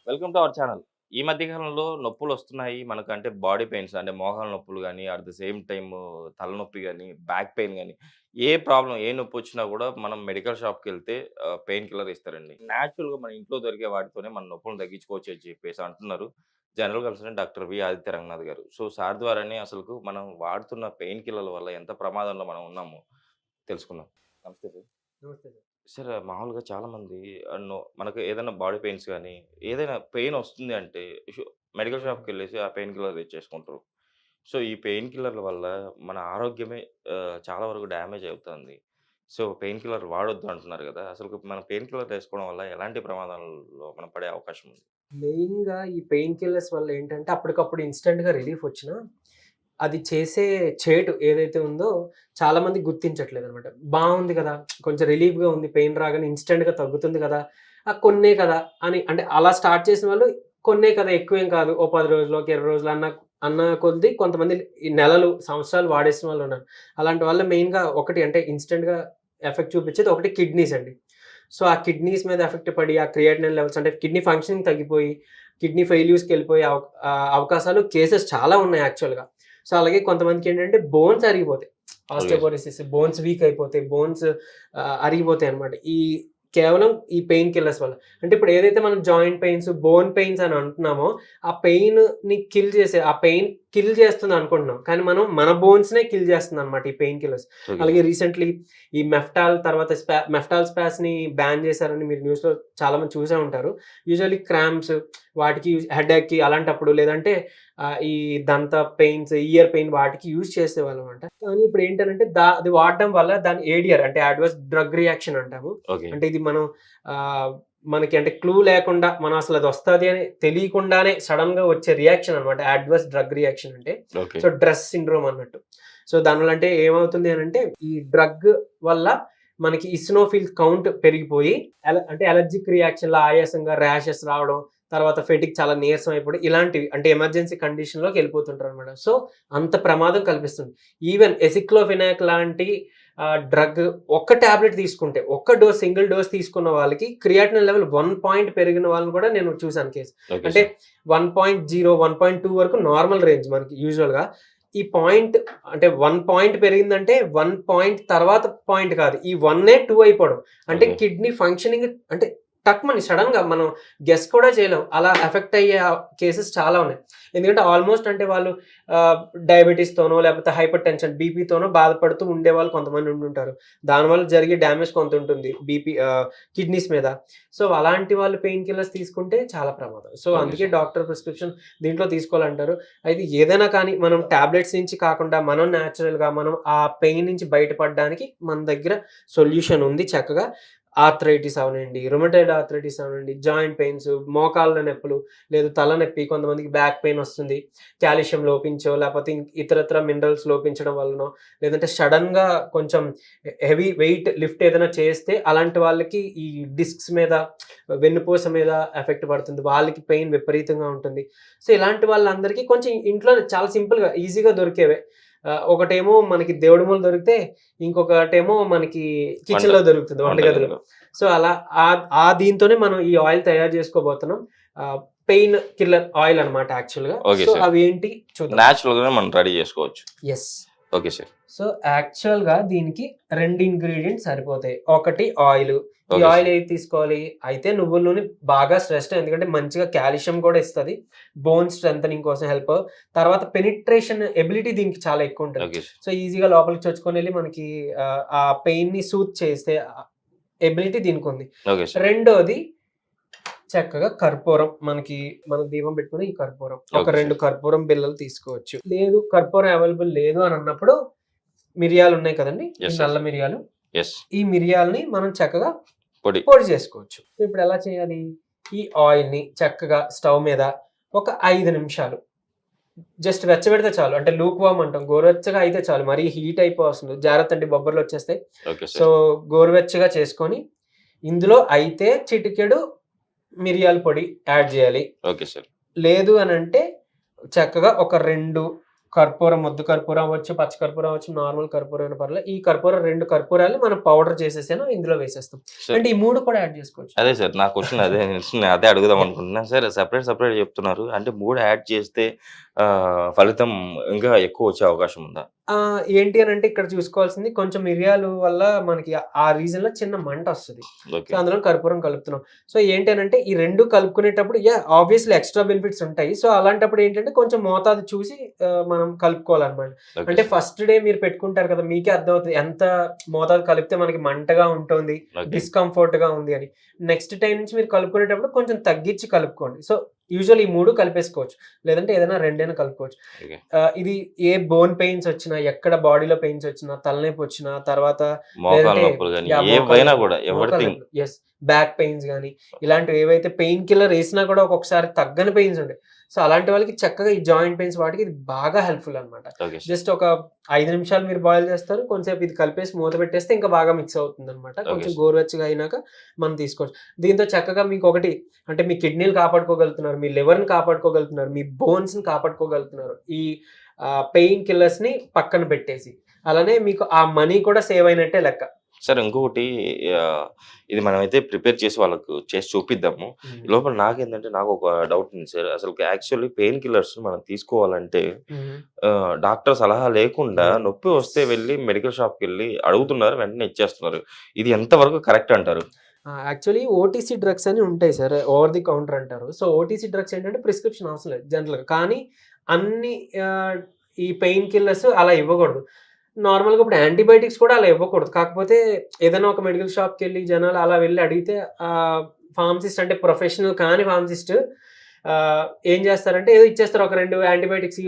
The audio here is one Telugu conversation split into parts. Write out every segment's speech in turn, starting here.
Welcome to our channel. ఈ మధ్య కాలంలో నొప్పులొస్తున్నాయి మనకు అంటే బాడీ పెయిన్స్ అంటే మోకాళ్ళ నొప్పులు గాని, అట్ ద సేమ్ టైమ్ తలనొప్పి గాని, బ్యాక్ పెయిన్ గాని, ఏ ప్రాబ్లమ్ ఏ నొప్పొచ్చినా గూడా మనం మెడికల్ షాప్‌కెళ్తే పెయిన్ కిల్లర్ ఇస్తారండి. నేచురల్‌గా మన ఇంట్లో దొరికే వాటితోనే మన నొప్పులను తగ్గించుకోవచ్చు అని చెప్పేసి అంటున్నారు. General consultant doctor Aditya Ranganath garu. So, sir ద్వారానే అసలుకు మనం వాడుతున్న పెయిన్ కిల్లర్ల వల్ల ఎంత ప్రమాదంలో మనం ఉన్నామో తెలుసుకుందాం. నమస్తే సార్. నమస్తే సార్. సార్ మామూలుగా చాలామంది మనకు ఏదైనా బాడీ పెయిన్స్ గానీ, ఏదైనా పెయిన్ వస్తుంది అంటే మెడికల్ షాప్‌కెళ్ళేసి ఆ పెయిన్ కిల్లర్ తెచ్చేసుకుంటారు. సో, ఈ పెయిన్ కిల్లర్ల వల్ల మన ఆరోగ్యమే చాలా వరకు డ్యామేజ్ అవుతుంది. సో, పెయిన్ కిల్లర్ వాడొద్దు అంటున్నారు గదా! అసలు మనం పెయిన్ కిల్లర్ తీసుకోవడం వల్ల ఎలాంటి ప్రమాదాల్లో మనం పడే అవకాశం ఉంది? మెయిన్‌గా ఈ పెయిన్ కిల్లర్స్ వల్ల ఏంటంటే అప్పటికప్పుడు ఇన్‌స్టంట్‌గా రిలీఫ్ వచ్చినా, అది చేసే చేటు ఏదైతే ఉందో చాలామంది గుర్తించట్లేదనమాట. బావుంది కదా! కొంచెం రిలీఫ్‌గా ఉంది. పెయిన్ రాగానే ఇన్‌స్టంట్‌గా తగ్గుతుంది కదా! కొన్నే కదా! అని అంటే అలా స్టార్ట్ చేసిన వాళ్ళు కొన్నే కదా! ఎక్కువేం కాదు. ఓ 10 రోజులు, ఒక 20 రోజులు అన్న కొద్దీ కొంతమంది ఈ నెలలు, సంవత్సరాలు వాడేసిన వాళ్ళున్నారు. అలాంటి వాళ్ళు మెయిన్‌గా ఒకటి అంటే ఇన్‌స్టంట్‌గా ఎఫెక్ట్ చూపించేది ఒకటి కిడ్నీస్ అండి. సో, ఆ కిడ్నీస్ మీద ఎఫెక్ట్ పడి, ఆ క్రియాటినిన్ లెవెల్స్ అంటే కిడ్నీ ఫంక్షనింగ్ తగ్గిపోయి, కిడ్నీ ఫెయిల్యూర్స్‌కెళ్ళిపోయే అవకాశాలు కేసెస్ చాలా ఉన్నాయి యాక్చువల్‌గా. సో, అలాగే కొంతమందికేంటంటే బోన్స్ అరిగిపోతాయి. Okay sir. Osteoporosis, bones weak అయిపోతాయి. బోన్స్ అరిగిపోతాయన్నమాట. కేవలం ఈ పెయిన్ కిల్లర్స్ వల్ల. అంటే ఇప్పుడు ఏదైతే మనం జాయింట్ పెయిన్స్, బోన్ పెయిన్స్ అని అంటున్నామో, ఆ పెయిన్‌ని ఆ పెయిన్ కిల్ చేస్తుందనుకుంటున్నాం. కానీ మనం మన బోన్స్‌నే కిల్ చేస్తుందన్నమాట ఈ పెయిన్ కిల్లర్స్. ఓకే అలాగే సార్. రీసెంట్‌లీ ఈ మెఫ్టాల్ తర్వాత మెఫ్టాల్ స్పాస్‌ని బ్యాన్ చేశారని మీరు న్యూస్‌లో చాలామంది చూసే ఉంటారు. యూజువల్లీ క్రాంప్స్ వాటికి హెడేక్‌కి అలాంటప్పుడు లేదంటే ఈ దంత పెయిన్స్, ఇయర్ పెయిన్ వాటికి యూజ్ చేసేవాళ్ళమట. కానీ ఇప్పుడు ఏంటనంటే అది వాడడం వల్ల దాని ఏడీఆర్ అంటే అడ్వర్స్ డ్రగ్ రియాక్షన్ అంటాము. ఓకే. అంటే ఇది మనం ఆహ్, మనకి అంటే క్లూ లేకుండా మనం అసలు అది వస్తది అని తెలియకుండానే సడెన్‌గా వచ్చే రియాక్షన్ అన్నమాట. అడ్వర్స్ డ్రగ్ రియాక్షన్ అంటే. ఓకే. సో, డ్రెస్ సిండ్రోమ్ అన్నట్టు. సో, దానివల్ల అంటే ఏమవుతుంది అనంటే ఈ డ్రగ్ వల్ల మనకి ఇసినోఫిల్ కౌంట్ పెరిగిపోయి అంటే అలర్జిక్ రియాక్షన్‌లా ఆయాసంగా ర్యాషెస్ రావడం, తర్వాత ఫెటిగ్ చాలా నీరసం అయిపోవడం ఇలాంటివి అంటే ఎమర్జెన్సీ కండిషన్‌లోకి ఎళ్ళిపోతుంటారనమాట. సో, అంత ప్రమాదం కల్పిస్తుంది. ఈవెన్ ఎసిక్లోఫెనాక్ లాంటి డ్రగ్ ఒక్క టాబ్లెట్ తీసుకుంటే, ఒక్క డోస్ సింగిల్ డోస్ తీసుకున్న వాళ్ళకి క్రియాటినిన్ లెవెల్ 1 పాయింట్ పెరిగిన వాళ్ళని కూడా నేను చూసాను కేస్. ఓకే అంటే సార్. 1.0, 1.2 వరకు నార్మల్ రేంజ్ మనకి యూజువల్‌గా. ఈ పాయింట్ అంటే 1 పాయింట్ పెరిగిందంటే 1 పాయింట్ తర్వాత పాయింట్ కాదు. ఈ 1 2 అయిపోవడం. అంటే ఓకే. కిడ్నీ ఫంక్షనింగ్ అంటే టక్‌మని సడెన్‌గా మనం గెస్ కూడా చేయలేం. అలా ఎఫెక్ట్ అయ్యే కేసెస్ చాలా ఉన్నాయి. ఎందుకంటే ఆల్‌మోస్ట్ అంటే వాళ్ళు ఆహ్, డయాబెటిస్‌తోనో లేకపోతే హైపర్ టెన్షన్ బీపీతోనో బాధపడుతూ ఉండేవాళ్ళు కొంతమంది ఉండుంటారు. దానివల్ల జరిగే డ్యామేజ్ కొంత ఉంటుంది. కిడ్నీస్ మీద. సో, అలాంటి వాళ్ళు పెయిన్ కిల్లర్స్ తీసుకుంటే చాలా ప్రమాదం. సో, ఓకే అందుకే సార్. డాక్టర్ ప్రిస్క్రిప్షన్ దీంట్లో తీసుకోవాలంటారు. అయితే ఏదైనా కానీ మనం టాబ్లెట్స్ నుంచి కాకుండా మనం నేచురల్‌గా మనం ఆ పెయిన్ నుంచి బయటపడడానికి మన దగ్గర సొల్యూషన్ ఉంది చక్కగా. ఆర్థరైటిస్ అవనండి, రుమటైడ్ ఆర్థరైటిస్ అవనండి, జాయింట్ పెయిన్స్, మోకాళ్ళ నొప్పులు, లేదు తలనొప్పి, కొంతమందికి బ్యాక్ పెయిన్ వస్తుంది. కాల్షియం లోపించో, లేపోతే ఇతరత్ర మినరల్స్ లోపించడం వల్లనో, లేదంటే సడెన్‌గా కొంచెం హెవీ వెయిట్ లిఫ్ట్ ఏదైనా చేస్తే అలాంటి వాళ్ళకి ఈ డిస్క్స్ మీద, వెన్నుపూస మీద ఎఫెక్ట్ పడుతుంది. వాళ్ళకి పెయిన్ విపరీతంగా ఉంటుంది. సో, ఇలాంటి వాళ్ళందరికీ కొంచెం ఇంట్లోనే చాలా సింపుల్‌గా, ఈజీగా దొరికేవే. ఒకటేమో మనకి దేవుడి మూల దొరికితే, ఇంకొకటేమో మనకి కిచెన్‌లో దొరుకుతుంది వంటగదిలో. వంటగదిలో. సో, అలా దీంతోనే మనం ఈ ఆయిల్ తయారు చేసుకోబోతున్నాం. పెయిన్ కిల్లర్ ఆయిల్ అన్నమాట యాక్చువల్‌గా. Okay so, sir. అవేంటి చూద్దాం. నేచురల్‌గానే మనం రెడీ చేసుకోవచ్చు. యెస్. Okay sir. సో, యాక్చువల్‌గా దీనికి 2 ఇంగ్రీడియెంట్స్ సరిపోతాయి. ఒకటి ఆయిలు. ఈ ఓకే ఆయిల్ సార్. ఏది తీసుకోవాలి? అయితే నువ్వుల నూనె బాగా శ్రేష్టం. ఎందుకంటే మంచిగా కాల్షియం కూడా ఇస్తది. బోన్ స్ట్రెంథెనింగ్ కోసం తర్వాత పెనిట్రేషన్ ఎబిలిటీ దీనికి చాలా ఎక్కువుంటది. Okay sir. సో, ఈజీగా లోపలికి చొచ్చుకొనెళ్ళి మనకి ఆ పెయిన్‌ని సూత్ చేసే ఎబిలిటీ దీనికుంది. Okay sir. రెండోది చక్కగా కర్పూరం. మనం దీపం పెట్టుకునే ఈ కర్పూరం. ఒక ఓకే 2 సార్. కర్పూరం బిళ్ళలు తీసుకోవచ్చు. లేదు కర్పూరం అవైలబుల్ లేదు అని అన్నప్పుడు మిరియాలున్నాయి కదండీ! ఈ యెస్. నల్ల యెస్. మిరియాలు. యెస్. ఈ మిరియాలని మనం చక్కగా పొడి. పొడి చేసుకోవచ్చు. ఇప్పుడు ఎలా చేయాలి? ఈ ఆయిల్‌ని చక్కగా స్టవ్ మీద ఒక 5 నిమిషాలు జస్ట్ వెచ్చబెడితే చాలు. అంటే లూక్ వార్మ్ అంటాం. గోరువెచ్చగా అయితే చాలు. మరీ హీట్ అయిపోవసలు జాగ్రత్తండి బొబ్బర్లొచ్చేస్తాయి. Okay so, sir. గోరువెచ్చగా చేసుకొని, ఇందులో అయితే చిటికెడు మిరియాల పొడి యాడ్ జేయాలి. Okay sir. లేదు అనంటే చక్కగా ఒక 2 కర్పూరం, ముద్ద కర్పూరం అవ్వచ్చు, పచ్చ కర్పూరం అవ్వచ్చు, నార్మల్ కర్పూరం అయినా పర్లేదు. ఈ కర్పూరం 2 కర్పూరాలు మనం పౌడర్ చేసేసాను ఇందులో వేసేస్తాం. సార్ అంటే ఈ 3 కూడా యాడ్ చేసుకోవచ్చు. అదే సార్ నా క్వెషన్ అదే. నేను అదే అడుగుదాం అనుకుంటున్నా. సార్ సెపరేట్ చెప్తున్నారు. అంటే 3 యాడ్ చేస్తే ఫలితం ఇంకా ఎక్కువ వచ్చే అవకాశం ఉందా? ఏంటి అనంటే ఇక్కడ చూసుకోవాల్సింది కొంచెం మిరియాలు వల్ల మనకి ఆ రీజన్‌లో చిన్న మంటొస్తది. So, okay. అందులో కర్పూరం కలుపుతున్నాం. సో, ఏంటి అనంటే ఈ 2 కలుపుకునేటప్పుడు ఆబ్వియస్‌లీ ఎక్స్‌ట్రా బెనిఫిట్స్ ఉంటాయి. సో, అలాంటప్పుడు ఏంటంటే కొంచెం మోతాదు చూసి మనం కలుపుకోవాలన్నమాట. ఓకే అంటే సార్. ఫస్ట్ డే మీరు పెట్టుకుంటారు కదా! మీకే అర్థమవుతది ఎంత మోతాదు కలిపితే మనకి మంటగా ఉంటుంది, ఓకే. డిస్కంఫర్ట్‌గా ఉంది అని. నెక్స్ట్ టైమ్ నుంచి మీరు కలుపుకునేటప్పుడు కొంచెం తగ్గించి కలుపుకోండి. సో, యూజువల్లీ ఈ 3 కలిపేసుకోవచ్చు. లేదంటే ఏదైనా 2 అయినా కలుపుకోవచ్చు. ఓకే. ఇది ఏ బోన్ పెయిన్స్ వచ్చినా, ఎక్కడ బాడీలో పెయిన్స్ వచ్చినా, తలనొప్పి వచ్చినా, తర్వాత మోకాళ్ళ లేదంటే నొప్పులు గాని మోకాళ్ళ ఏవైనా నొప్పులు, కూడా మోకాళ్ళ ఎవ్రీథింగ్. నొప్పులు. బ్యాక్ పెయిన్స్ గాని, ఇలాంటివి ఏవైతే పెయిన్ కిల్లర్ ఏసినా కూడా ఒక్కొక్కసారి తగ్గని పెయిన్స్ ఉంటాయి. సో, అలాంటి వాళ్ళకి చక్కగా ఈ జాయింట్ పెయిన్స్ వాటికి ఇది బాగా హెల్ప్‌ఫుల్ అన్నమాట. Okay sir. జస్ట్ ఒక 5 నిమిషాలు మీరు బాయిల్ చేస్తారు. కొంచెంసేపు ఇది కలిపేసి మూత పెట్టేస్తే ఇంకా బాగా మిక్స్ అవుతుందన్నమాట. ఓకే కొంచెం సార్. గోరువెచ్చగా అయినాక మనం తీసుకోవచ్చు. దీంతో చక్కగా మీకొకటి అంటే మీ కిడ్నీలు కాపాడుకోగలుగుతున్నారు, మీ లివర్‌ని కాపాడుకోగలుగుతున్నారు, మీ బోన్స్‌ని కాపాడుకోగలుగుతున్నారు. ఈ పెయిన్ కిల్లర్స్‌ని పక్కన పెట్టేసి. అలానే మీకు ఆ మనీ కూడా సేవ్ అయినట్టే లెక్క. సార్ ఇంకొకటి ఆహ్, ఇది మనమైతే ప్రిపేర్ చేసి వాళ్ళకు చేసి చూపిద్దాము. హ్మ్. లోపల నాకేందంటే నాకొక డౌట్ ఉంది సార్. అసలుకి యాక్చువల్లీ పెయిన్ కిల్లర్స్ మనం తీసుకోవాలంటే హ్మ్. డాక్టర్ సలహా లేకుండా నొప్పి యెస్. వస్తే వెళ్లి మెడికల్ షాప్‌కెళ్లి అడుగుతున్నారు. వెంటనే ఇచ్చేస్తున్నారు. ఇది ఎంతవరకు కరెక్ట్ అంటారు? యాక్చువల్లీ ఓటీసీ డ్రగ్స్ అని ఉంటాయి సార్. ఓవర్ ది కౌంటర్ అంటారు. సో, ఓటీసీ డ్రగ్స్ ఏంటంటే ప్రిస్క్రిప్షన్ అవసరం లేదు జనరల్‌గా. కానీ అన్ని ఆహ్, ఈ పెయిన్ కిల్లర్స్ అలా ఇవ్వకూడదు. నార్మల్‌గా ఇప్పుడు యాంటీబయోటిక్స్ కూడా అలా ఇవ్వకూడదు. కాకపోతే ఏదైనా ఒక మెడికల్ షాప్‌కెళ్ళి జనాలు అలా వెళ్లి అడిగితే ఫార్మసిస్ట్ అంటే ప్రొఫెషనల్ కాని ఫార్మసిస్ట్ ఏం చేస్తారంటే ఏదో ఇచ్చేస్తారు. ఒక 2 యాంటీబయోటిక్స్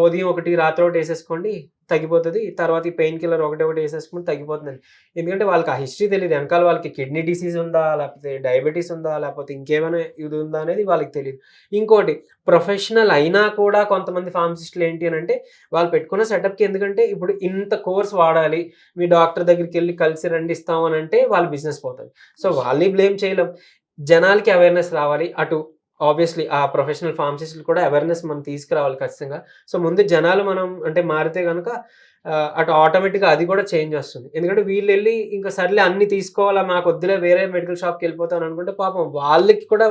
ఉదయం ఒకటి, రాత్రి ఒకటి ఏసేసుకోండి తగ్గిపోతది. తర్వాత ఈ పెయిన్ కిల్లర్ ఒకటి ఏసేసుకుంటే తగ్గిపోతుందని. ఎందుకంటే వాళ్ళకి ఆ హిస్టరీ తెలీదు. వెనకాల వాళ్ళకి కిడ్నీ డిసీజ్ ఉందా? లేకపోతే డయాబెటిస్ ఉందా? లేకపోతే ఇంకేమైనా ఇది ఉందా? అనేది వాళ్ళకి తెలీదు. ఇంకోటి ప్రొఫెషనల్ అయినా కూడా కొంతమంది ఫార్మసిస్టులు ఏంటి అనంటే వాళ్ళు పెట్టుకున్న సెటప్‌కి ఎందుకంటే ఇప్పుడు ఇంత కోర్స్ వాడాలి. మీ డాక్టర్ దగ్గరికెళ్లి కలిసి రండి ఇస్తాం అనంటే వాళ్ళ బిజినెస్ పోతది. సో, వాళ్ళని బ్లేమ్ చేయలేం. జనాలకి అవేర్‌నెస్ రావాలి. అటు ఆబ్వియస్‌లీ ఆ ప్రొఫెషనల్ ఫార్మసిస్టులు కూడా అవేర్‌నెస్ మనం తీసుకురావాలి ఖచ్చితంగా. సో, ముందు జనాలు మనం అంటే మారితే గనక అటు ఆటోమేటిక్‌గా అది కూడా చేంజ్ వస్తుంది. ఎందుకంటే వీళ్ళెళ్లి ఇంక సర్లే అన్ని తీసుకోవాలా మాకొద్దులే వేరే మెడికల్ షాప్‌కెళ్ళిపోతాం అని అనుకుంటే పాపం వాళ్ళకి కూడా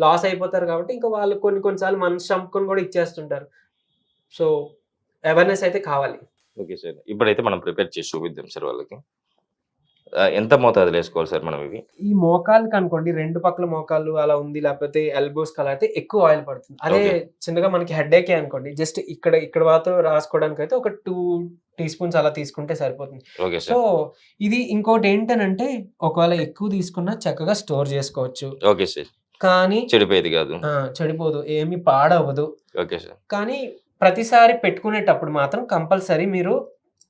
లాస్ అయిపోతారు కాబట్టి ఇంకా వాళ్ళు కొన్ని కొన్ని సార్లు మనసు చంపుకొని కూడా ఇచ్చేస్తుంటారు. సో, అవేర్‌నెస్ అయితే కావాలి. Okay sir. ఇప్పుడైతే మనం ప్రిపేర్ చేసి చూపిద్దాం సార్ వాళ్ళకి. ఎంత మోతాదులో ఏసుకోవాలి సార్ మనం ఇవి? ఈ మోకాళ్ళకనుకోండి 2 పక్కల మోకాళ్ళు అలా ఉంది. లేకపోతే ఎల్బోస్‌కి అలా అయితే ఎక్కువ ఆయిల్ పడుతుంది. అదే ఓకే. చిన్నగా మనకి హెడ్‌ఏకే అనుకోండి. జస్ట్ ఇక్కడ మాత్రం రాసుకోవడానికైతే ఒక 2 టీ స్పూన్స్ అలా తీసుకుంటే సరిపోతుంది. Okay so, sir. ఇది ఇంకోటేంటనంటే ఒకవేళ ఎక్కువ తీసుకున్నా చక్కగా స్టోర్ జేసుకోవచ్చు. Okay sir. కానీ చెడిపోయేది గాదు. చెడిపోదు. ఏమి పాడవ్వదు. Okay sir. కానీ ప్రతిసారి పెట్టుకునేటప్పుడు మాత్రం కంపల్సరీ మీరు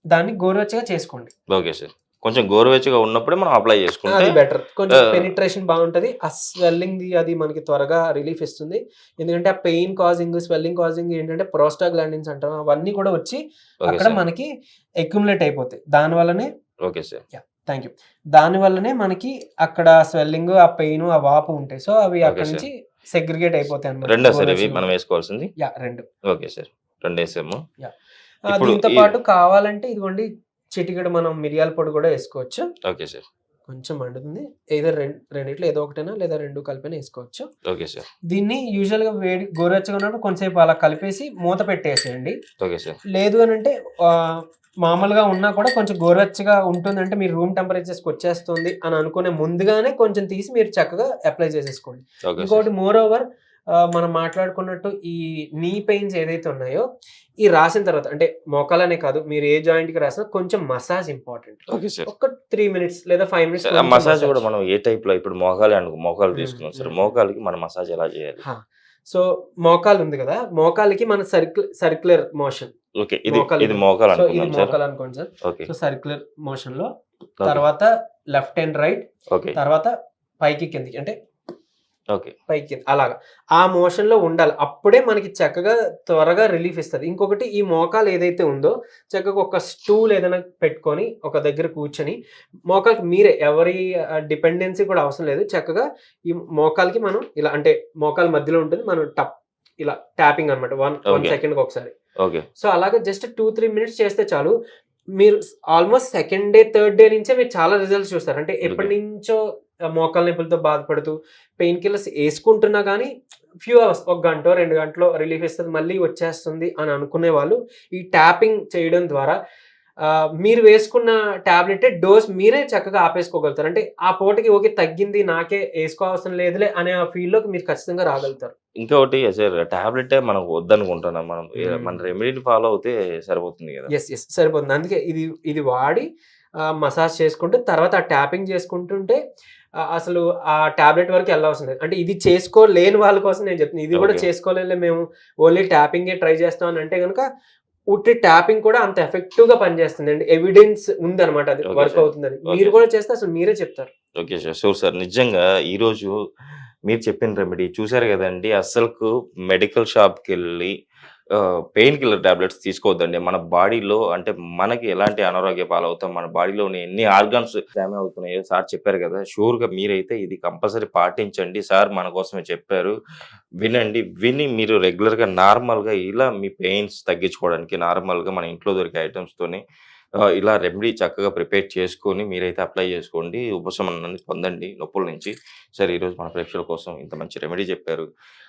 దాన్ని గోరువెచ్చగా చేసుకోండి. Okay sir. కొంచెం గోరువెచ్చగా ఉన్నప్పుడే మనం అప్లై చేసుకుంటే అది బెటర్. కొంచెం ఆహ్, పెనిట్రేషన్ బావుంటది. ఆ స్వెల్లింగ్‌ది అది మనకి త్వరగా రిలీఫ్ ఇస్తుంది. ఎందుకంటే ఆ పెయిన్ కాజింగ్, స్వెల్లింగ్ కాజింగ్ ఏంటంటే ప్రోస్టాగ్లాండిన్స్ అంటాం. అవన్నీ కూడా వచ్చి ఓకే అక్కడ సార్. మనకి అక్యుములేట్ అయిపోతాయి. దానివల్లనే ఓకే సార్. Thank you. దానివల్లనే మనకి అక్కడ స్వెల్లింగ్, ఆ పెయిన్, ఆ వాపు ఉంటాయి. సో, అవి ఓకే అక్కడి సార్. నుంచి సెగ్రిగేట్ అయిపోతాయన్నమాట. రెండా సార్ ఇవి గోరువెచ్చగా మనం ఏసుకోవాల్సింది? 2. Okay sir. 2 ఏసాము. యాహ్! ఇప్పుడు దీంతో ఈ పాటు కావాలంటే ఇదిగోండి చిటికెడు మనం మిరియాల పొడి కూడా ఏసుకోవచ్చు. Okay sir. కొంచెం మండుతుంది. ఎయిదర్ రెండిట్లో ఏదో ఒకటైనా లేదా 2 కలిపైనా ఏసుకోవచ్చు. Okay sir. దీన్ని యూజువల్‌గా గోరువెచ్చగా ఉన్నప్పుడు కొంచెంసేపు అలా కలిపేసి మూత పెట్టేసేయండి. Okay sir. లేదు అనంటే మామూలుగా ఉన్నా కూడా కొంచెం గోరువెచ్చగా ఉంటుందంటే మీరు రూమ్ టెంపరేచర్స్‌కొచ్చేస్తుంది అని అనుకునే ముందుగానే కొంచెం తీసి మీరు చక్కగా అప్లై చేసేసుకోండి. Okay sir. ఇంకోటి మోరోవర్ మనం మాట్లాడుకున్నట్టు ఈ నీ పెయిన్స్ ఏదైతే ఉన్నాయో, ఈ రాసిన తర్వాత అంటే మోకాలనే కాదు మీరు ఏ జాయింట్‌కి రాసినా కొంచెం మసాజ్ ఇంపార్టెంట్. Okay sir. ఒక 3 మినిట్స్ లేదా 5 మినిట్స్ సార్ ఆ కొంచెం మసాజ్ మసాజ్. గూడా మనం ఏ టైప్‌లో ఇప్పుడు మోకాలే మోకాలు హ్మ్. తీసుకున్నాం సార్. హ్మ్. మోకాలికి మనం మసాజ్ ఎలా చేయాలి? ఆ! సో, మోకాలు ఉంది గదా! మోకాలికి మన సర్క్యులర్ మోషన్. ఓకే. ఇది మోకాలు ఇది మోకాలు సో, ఇది అనుకుందాం సార్. మోకాలు అనుకోండి సార్. ఓకే. సో, సర్క్యులర్ మోషన్‌లో ఓకే. తర్వాత లెఫ్ట్ అండ్ రైట్ ఓకే. తర్వాత పైకి కిందకి అంటే ఓకే. పైకి కింద అలాగా. ఆ మోషన్‌లో ఉండాలి. అప్పుడే మనకి చక్కగా త్వరగా రిలీఫ్ ఇస్తది. ఇంకొకటి ఈ మోకాలు ఏదైతే ఉందో చక్కగా ఒక స్టూల్ ఏదైనా పెట్టుకొని ఒక దగ్గర కూర్చొని మోకాలికి మీరే ఎవరి డిపెండెన్సీ కూడా అవసరం లేదు. చక్కగా ఈ మోకాలికి మనం ఇలా అంటే మోకాలు మధ్యలో ఉంటుంది. మనం ఇలా ట్యాపింగ్ అన్నమాట. 1 ఓకే. సెకండ్‌కి ఒకసారి. ఓకే. సో, అలాగా జస్ట్ 2, 3 మినిట్స్ చేస్తే చాలు. మీరు almost second day, third day నుంచే మీరు చాలా రిజల్ట్స్ చూస్తారు. అంటే ఓకే. ఎప్పటినుంచో మోకాళ్ళ నొప్పులతో బాధపడుతూ పెయిన్ కిల్లర్స్ యేసుకుంటున్నా గానీ ఫ్యూ అవర్స్ ఒక గంటో, 2 గంటలో రిలీఫ్ ఇస్తది. మళ్ళీ వచ్చేస్తుంది అని అనుకునే వాళ్ళు ఈ ట్యాపింగ్ చేయడం ద్వారా మీరు వేసుకున్న టాబ్లెటే డోస్ మీరే చక్కగా ఆపేసుకోగలుగుతారు. అంటే ఆ పూటకి ఓకే తగ్గింది నాకే యేసుకోవసరం లేదులే అనే ఆ ఫీల్‌లోకి మీరు ఖచ్చితంగా రాగలుగుతారు. ఇంకొకటి సార్ టాబ్లెటే మనకు వద్దనుకుంటున్నాం మనం. హ్మ్. మన రెమెడీని ఫాలో అవుతే సరిపోతుంది గదా! యెస్. సరిపోతుంది. అందుకే ఇది వాడి మసాజ్ చేసుకుంటూ తర్వాత ఆ ట్యాపింగ్ చేసుకుంటుంటే అసలు ఆ టాబ్లెట్ వరకు ఎళ్ళవసరం లేదు. అంటే ఇది చేసుకోలేని వాళ్ళ కోసం నేను చెప్తున్నా. ఇది కూడా ఓకే. చేసుకోలేంలే మేము ఓన్లీ ట్యాపింగే ట్రై చేస్తాం అని అంటే గనుక ఉట్టి ట్యాపింగ్ కూడా అంత ఎఫెక్టివ్‌గా పనిచేస్తుందండి. ఎవిడెన్స్ ఉందన్నమాట అది ఓకే వర్క్ సార్. అవుతుందని. ఓకే మీరు సార్. కూడా చేస్తే అసలు మీరే చెప్తారు. Okay sir. Sure sir. నిజంగా ఈరోజు మీరు చెప్పిన రెమెడీ చూసారు గదండీ! అస్సలకు మెడికల్ షాప్‌కెళ్ళి పెయిన్ కిల్లర్ టాబ్లెట్స్ తీసుకోవద్దండి. మన బాడీలో అంటే మనకి ఎలాంటి అనారోగ్య పాలవుతాం, మన బాడీలోని ఎన్ని ఆర్గాన్స్ డ్యామేజ్ అవుతున్నాయో సార్ చెప్పారు గదా! షూర్‌గా మీరైతే ఇది కంపల్సరీ పాటించండి. సార్ మన కోసమే చెప్పారు. వినండి. విని మీరు రెగ్యులర్‌గా నార్మల్‌గా ఇలా మీ పెయిన్స్ తగ్గించుకోవడానికి నార్మల్‌గా మన ఇంట్లో దొరికే ఐటెమ్స్‌తోని ఇలా రెమెడీ చక్కగా ప్రిపేర్ చేసుకొని మీరైతే అప్లై చేసుకోండి. ఉపశమనాన్ని పొందండి నొప్పుల నుంచి. సరే ఈరోజు మన ప్రేక్షకుల కోసం ఇంత మంచి రెమెడీ చెప్పారు.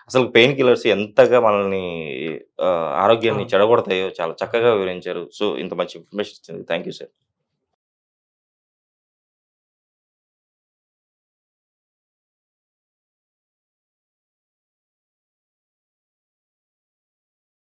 అసలు పెయిన్ కిల్లర్స్ ఎంతగా మనల్ని ఆ! ఆరోగ్యాన్ని చెడగొడతాయో చాలా చక్కగా వివరించారు. సో, ఇంత మంచి ఇన్ఫర్మేషన్ ఇచ్చినందుకు థాంక్ యూ సార్.